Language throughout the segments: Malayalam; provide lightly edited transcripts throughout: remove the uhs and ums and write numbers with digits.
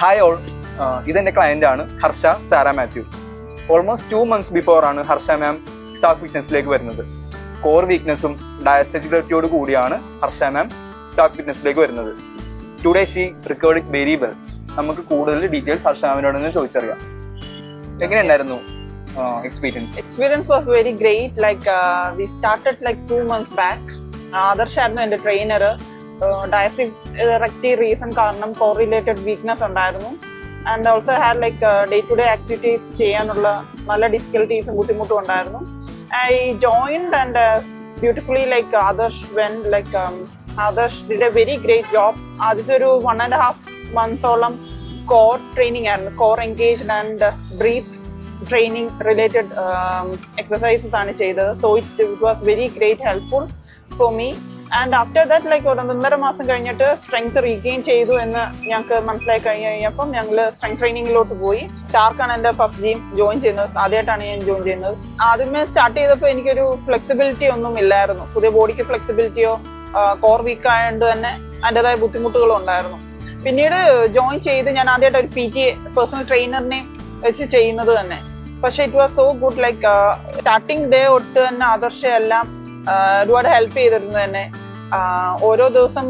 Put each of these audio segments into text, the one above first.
ഹായ് ഓൾ, ഇതെൻ്റെ ക്ലയൻ്റാണ് Harsha Sara Mathew. Almost 2 months before ആണ് ഹർഷ മാം സ്റ്റാർക്ക് ഫിറ്റ്നസ്സിലേക്ക് വരുന്നത്. കോർ വീക്ക്നെസ്സും ഡയസ്റ്റജിലിറ്റിയോട് കൂടിയാണ് ഹർഷ മാം സ്റ്റാർക്ക് ഫിറ്റ്നസ്സിലേക്ക് വരുന്നത്. Today she recovered it very well. നമുക്ക് കൂടുതൽ ഡീറ്റെയിൽസ് ഹർഷ മാമിനോട് നിന്ന് ചോദിച്ചറിയാം. എങ്ങനെയുണ്ടായിരുന്നു experience? Experience was very great. We started 2 months back. Adarsh ആയിരുന്നു എൻ്റെ ട്രെയിനർ. ഡയസിറക്റ്റി റീസൺ കാരണം കോറിലേറ്റഡ് വീക്ക്നെസ് ഉണ്ടായിരുന്നു. And also had day to day activities ചെയ്യാനുള്ള നല്ല ഡിഫിക്കൽട്ടീസും ബുദ്ധിമുട്ടും ഉണ്ടായിരുന്നു. I joined and beautifully Adarsh went Adarsh did a very great job. ആദ്യത്തെ ഒരു 1.5 months കോർ ട്രെയിനിങ് ആയിരുന്നു. Core engaged and breath training related exercises ആണ് ചെയ്തത്. So it was very great helpful for me. And after that ഒരു 1.5 മാസം കഴിഞ്ഞിട്ട് സ്ട്രെങ്ത് റീഗെയിൻ ചെയ്തു എന്ന് ഞങ്ങൾക്ക് മനസ്സിലായി കഴിഞ്ഞപ്പം ഞങ്ങൾ സ്ട്രെങ്ത് ട്രെയിനിങ്ങിലോട്ട് പോയി. സ്റ്റാർക്കാണ് എൻ്റെ ഫസ്റ്റ് ജിം ജോയിൻ ചെയ്യുന്നത്. ആദ്യമായിട്ടാണ് ഞാൻ ജോയിൻ ചെയ്യുന്നത്. ആദ്യമേ സ്റ്റാർട്ട് ചെയ്തപ്പോൾ എനിക്കൊരു ഫ്ലെക്സിബിലിറ്റി ഒന്നും ഇല്ലായിരുന്നു. പുതിയ ബോഡിക്ക് ഫ്ലെക്സിബിലിറ്റിയോ കോർ വീക്ക് ആയതുകൊണ്ട് തന്നെ അതിൻ്റെതായ ബുദ്ധിമുട്ടുകളും ഉണ്ടായിരുന്നു. പിന്നീട് ജോയിൻ ചെയ്ത് ഞാൻ ആദ്യമായിട്ട് ഒരു PTA പേഴ്സണൽ ട്രെയിനറിനെ വെച്ച് ചെയ്യുന്നത് തന്നെ. പക്ഷെ it was so good. Starting day തൊട്ട് തന്നെ ആദർശ എല്ലാം ഒരുപാട് ഹെൽപ്പ് ചെയ്തിരുന്നു തന്നെ. ഓരോ ദിവസം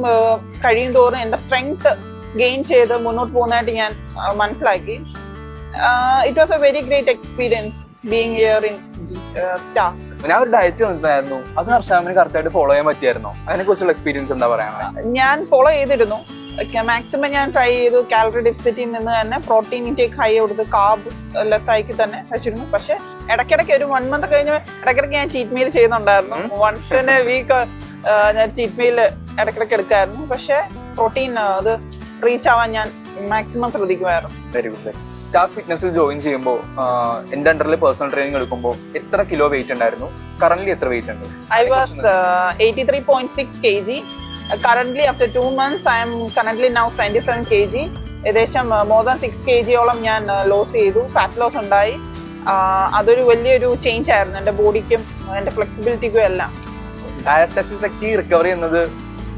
കഴിയും തോറും എൻ്റെ സ്ട്രെങ്ത് ഗെയിൻ ചെയ്ത് മുന്നോട്ട് പോകുന്നതായിട്ട് ഞാൻ മനസ്സിലാക്കി. It was a very great experience being here in Stark. ഞാൻ ഒരു ഡയറ്റ് വന്നിട്ടായിരുന്നു, അത് ഹർഷാമിന് കറക്റ്റായിട്ട് ഫോളോ ചെയ്യാൻ പറ്റിയായിരുന്നോ? അതിനെ കുറിച്ചുള്ള എക്സ്പീരിയൻസ് എന്താ പറയാനുള്ളത്? ഞാൻ ഫോളോ ചെയ്തിരുന്നു. മാക്സിമം ഞാൻ ട്രൈ ചെയ്തു. കാലറി ഡെഫിസിറ്റിൽ നിന്ന് തന്നെ പ്രോട്ടീൻ ഇൻടേക്ക് ഹൈ കൊടുത്ത് കാർബ് ലെസ് ആക്കി തന്നെ വെച്ചിരുന്നു. പക്ഷെ ഇടയ്ക്കിടയ്ക്ക് ഒരു 1 month കഴിഞ്ഞ് ഇടയ്ക്കിടയ്ക്ക് ഞാൻ ചീറ്റ് മീൽ ചെയ്യുന്നുണ്ടായിരുന്നു. വൺസ് ഇൻ എ വീക്ക് ഞാൻ ചീറ്റ് മീൽ ഇടയ്ക്കിടയ്ക്ക് എടുക്കായിരുന്നു. പക്ഷെ പ്രോട്ടീൻ അത് റീച്ച് ആവാൻ ഞാൻ മാക്സിമം ശ്രദ്ധിക്കുമായിരുന്നു. Very good. സ്റ്റാർക്ക് ഫിറ്റ്നസ്സിൽ ജോയിൻ ചെയ്യുമ്പോൾ എൻ്റെ അണ്ടറിൽ പേഴ്സണൽ ട്രെയിനിങ് എടുക്കുമ്പോൾ എത്ര കിലോ വെയിറ്റ് ഉണ്ടായിരുന്നു? കറന്റ് എത്ര വെയിറ്റ് ഉണ്ട്? I was 83.6 kg. Currently, after 2 months, I am currently now 77 kg. ഏകദേശം more than 6 kg ഞാൻ ലോസ് ചെയ്തു. ഫാറ്റ് ലോസ് ഉണ്ടായി. അതൊരു വലിയൊരു ചേഞ്ച് ആയിരുന്നു എൻ്റെ ബോഡിക്കും എൻ്റെ ഫ്ലെക്സിബിലിറ്റിക്കും എല്ലാം. ഡയസ്റ്റജിലിറ്റി റിക്കവറി എന്നത്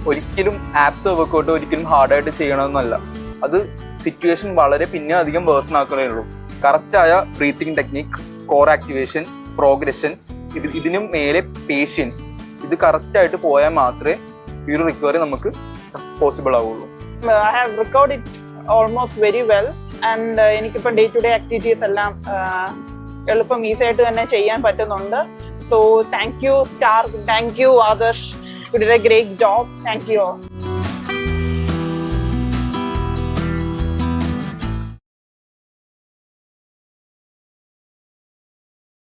ഒരിക്കലും ആപ്സ് വർക്കൗട്ട് ഒരിക്കലും ഹാർഡായിട്ട് ചെയ്യണമെന്നല്ല. അത് സിറ്റുവേഷൻ വളരെ പിന്നെ അധികം വേഴ്സൺ ആക്കുന്നേ ഉള്ളൂ. കറക്റ്റായ breathing technique, core activation, progression, ഇതിനും മേലെ പേഷ്യൻസ്, ഇത് കറക്റ്റായിട്ട് പോയാൽ മാത്രമേ ഈ ഒരു റിക്കവറി നമുക്ക് പോസിബിൾ ആവുള്ളൂ. I have recovered it almost very well. And എനിക്കിപ്പോൾ ഡേ ടു ഡേ ആക്ടിവിറ്റീസ് എല്ലാം എളുപ്പം ഈസി ആയിട്ട് തന്നെ ചെയ്യാൻ പറ്റുന്നുണ്ട്. So thank you Stark, thank you Adarsh, you did a great job. Thank you all.